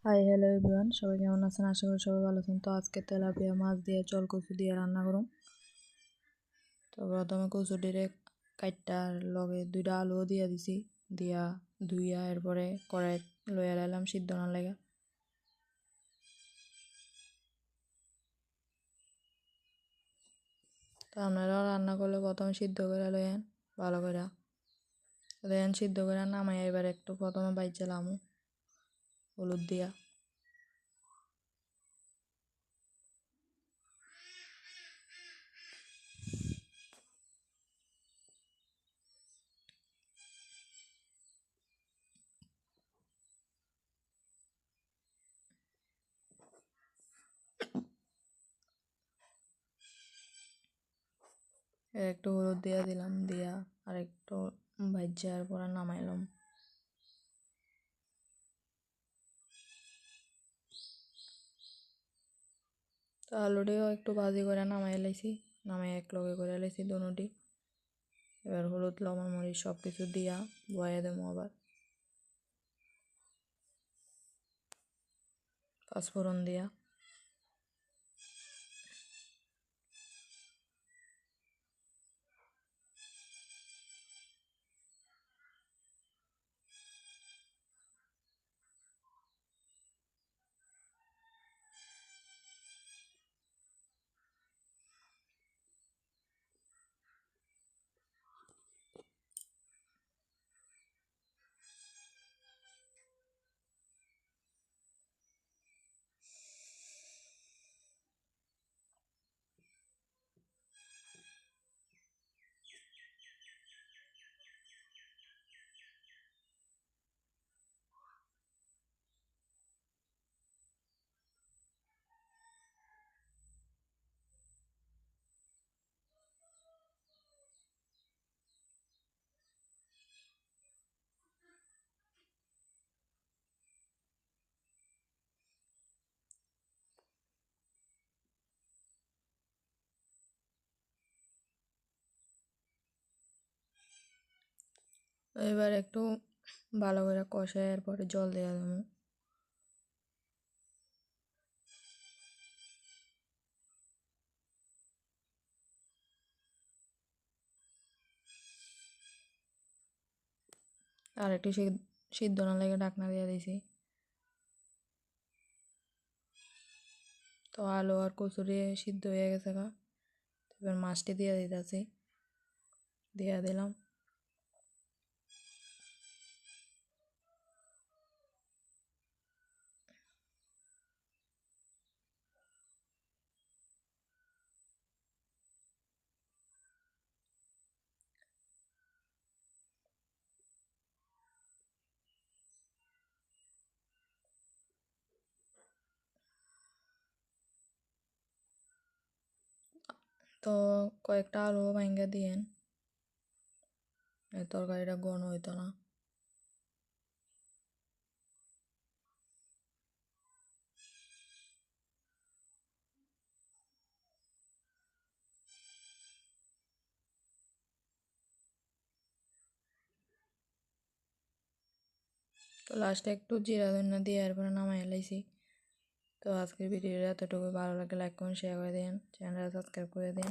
Hi hello everyone, সবাই কেমন আছেন? আশা করি সবাই ভালো আছেন। তো আজকে তেলাপিয়া মাছ দিয়ে চল কচু দিয়ে রান্না করুন। তো প্রথমে কচুটিরে কাইটটা লগে 2টা আলুও দিয়া দিছি, দিয়া ধুইয়া এরপরে কড়াই লইয়া লাইলাম সিদ্ধ না লাগা। তো আপনারাও রান্না করলে প্রথমে সিদ্ধ করে লইয়েন ভালো করে, দেখেন সিদ্ধ করে নামাই। এবার একটু প্রথমে বাইচালাম হলুদ দিয়া, একটু হলুদ দিয়া দিলাম, দিয়া আর একটু ভাজ্যার পরে নামাইলাম। তো আলুটিও একটু ভাজি করে নামাই লাইছি, নামাই এক লগে করে লাইছি দুটি। এবার হলুদ লবণ মরিচ সব কিছু দিয়া বয়ে দেবো। আবার পাঁচফোড়ন দিয়া এবার একটু ভালো করে কষায় এরপরে জল দেওয়া দেবো। আর একটু সিদ্ধ না লেগে ঢাকনা দিয়ে দিছি। তো আলু আর কচুরি সিদ্ধ হয়ে গেছে গা। এবার মাছটি দিয়ে দিতেছি, দিয়ে দিলাম। তো কয়েকটা আলু ভাঙ্গা দিয়েন, এই তরকারিটা ঘন হইতো না। তো লাস্টে একটু জিরা ধনিয়া দিয়ে এরপরে নামাই লাইছি। তো আজকের ভিডিওটা এতটুকু, ভালো লাগে লাইক কমেন্ট শেয়ার করে দিন, চ্যানেলটা সাবস্ক্রাইব করে দিন।